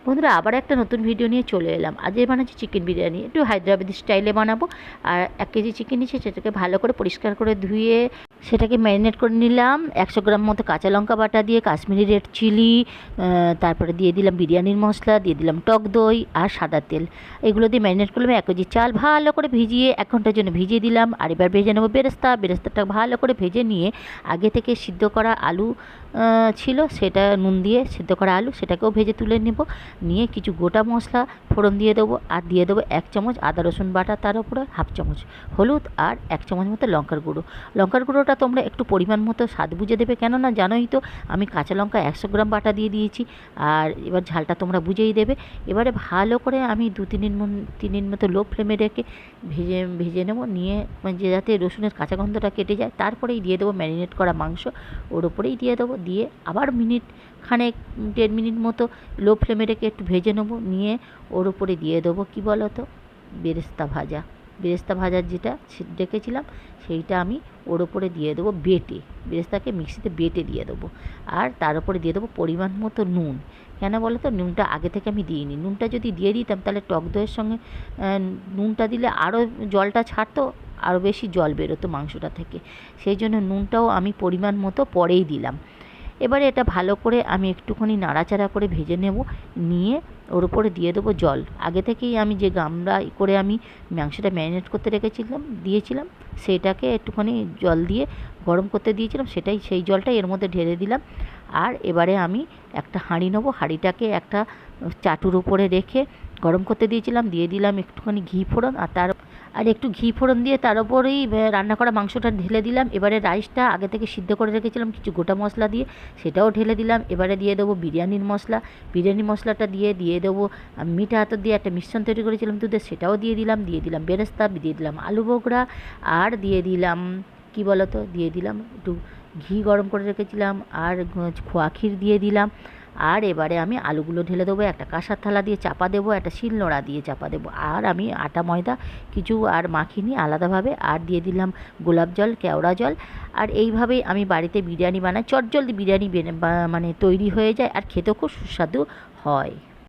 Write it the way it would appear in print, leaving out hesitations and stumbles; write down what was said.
বন্ধুরা, আবার একটা নতুন ভিডিও নিয়ে চলে এলাম। আজ বানাচ্ছি চিকেন বিরিয়ানি, একটু হায়দ্রাবাদি স্টাইলে বানাবো। আর 1 কেজি চিকেন নিয়েছি, সেটাকে ভালো করে পরিষ্কার করে ধুয়ে সেটাকে ম্যারিনেট করে নিলাম। 100 গ্রাম মতো কাঁচা লঙ্কা বাটা দিয়ে, কাশ্মীরি রেড চিলি, তারপরে দিয়ে দিলাম বিরিয়ানির মশলা, দিয়ে দিলাম টক দই আর সাদা তেল। এগুলো দিয়ে ম্যারিনেট করলাম। 1 কেজি চাল ভালো করে ভিজিয়ে 1 ঘন্টার জন্য ভিজিয়ে দিলাম। আর এবার ভেজে নেবো বেরেস্তাটা ভালো করে ভেজে নিয়ে আগে থেকে সিদ্ধ করা আলু ছিল, সেটা নুন দিয়ে সিদ্ধ করা আলু, সেটাকেও ভেজে তুলে নেব। নিয়ে কিছু গোটা মশলা ফোড়ন দিয়ে দেবো, আর দিয়ে দেবো 1 চামচ আদা রসুন বাটা, তার উপরে 1/2 চামচ হলুদ আর 1 চামচ মতো লঙ্কার গুঁড়ো। লঙ্কার গুঁড়োটা তোমরা একটু পরিমাণ মতো স্বাদ বুঝে দেবে, কেননা জানোই তো আমি কাঁচা লঙ্কা 100 গ্রাম বাটা দিয়ে দিয়েছি। আর এবার ঝালটা তোমরা বুঝেই দেবে। এবারে ভালো করে আমি 2-3 মিনিট মতো লো ফ্লেমে রেখে ভেজে নেবো। নিয়ে যে যাতে রসুনের কাঁচা গন্ধটা কেটে যায়, তারপরেই দিয়ে দেবো ম্যারিনেট করা মাংস, ওর ওপরেই দিয়ে দেবো। দিয়ে আবার খানেক 1.5 মিনিট মতো লো ফ্লেমে রেখে একটু ভেজে নেবো। নিয়ে ওর উপরে দিয়ে দেবো কী বলো তো, বেরেস্তা ভাজা যেটা রেখেছিলাম, সেইটা আমি ওর ওপরে দিয়ে দেবো বেটে। বেরেস্তাকে মিক্সিতে বেটে দিয়ে দেবো। আর তার উপরে দিয়ে দেবো পরিমাণ মতো নুন। কেন বলো তো, নুনটা আগে থেকে আমি দিইনি। নুনটা যদি দিয়ে দিতাম তাহলে টক দইয়ের সঙ্গে নুনটা দিলে আরও জলটা ছাড়তো, আরও বেশি জল বেরোতো মাংসটা থেকে। সেই জন্য নুনটাও আমি পরিমাণ মতো পরেই দিলাম। এবারে এটা ভালো করে আমি একটুখানি নাড়াচাড়া করে ভেজে নেব। নিয়ে ওর উপরে দিয়ে দেবো জল। আগে থেকেই আমি যে গামলা করে আমি মাংসটা ম্যারিনেট করতে দিয়েছিলাম, সেটাকে একটুখানি জল দিয়ে গরম করতে দিয়েছিলাম, সেই জলটাই এর মধ্যে ঢেলে দিলাম। আর এবারে আমি একটা হাঁড়ি নেবো। হাঁড়িটাকে একটা চাটুর উপরে রেখে গরম করতে দিয়ে দিলাম একটুখানি ঘি ফোড়ন, আর একটু ঘি ফোড়ন দিয়ে তার উপরেই রান্না করা মাংসটা ঢেলে দিলাম। এবারে রাইসটা আগে থেকে সিদ্ধ করে রেখেছিলাম কিছু গোটা মশলা দিয়ে, সেটাও ঢেলে দিলাম। এবারে দিয়ে দেবো বিরিয়ানির মশলাটা দিয়ে দেবো মিঠা আতর দিয়ে একটা মিশ্রণ তৈরি করেছিলাম দুধের, সেটাও দিয়ে দিলাম বেরেস্তা, দিয়ে দিলাম আলু বোখরা, আর দিয়ে দিলাম কী বলো তো, দিয়ে দিলাম একটু ঘি গরম করে রেখেছিলাম, আর খোয়া ক্ষীর দিয়ে দিলাম। আর এবারে আমি আলুগুলো ঢেলে দেবো, একটা কাঁসার থালা দিয়ে চাপা দেবো, একটা শিলনোড়া দিয়ে চাপা দেবো। আর আমি আটা ময়দা কিছু আর মাখিনি আলাদাভাবে, আর দিয়ে দিলাম গোলাপ জল, কেওড়া জল। আর এইভাবেই আমি বাড়িতে বিরিয়ানি বানাই। চটজলদি বিরিয়ানি মানে তৈরি হয়ে যায়, আর খেতেও খুব সুস্বাদু হয়।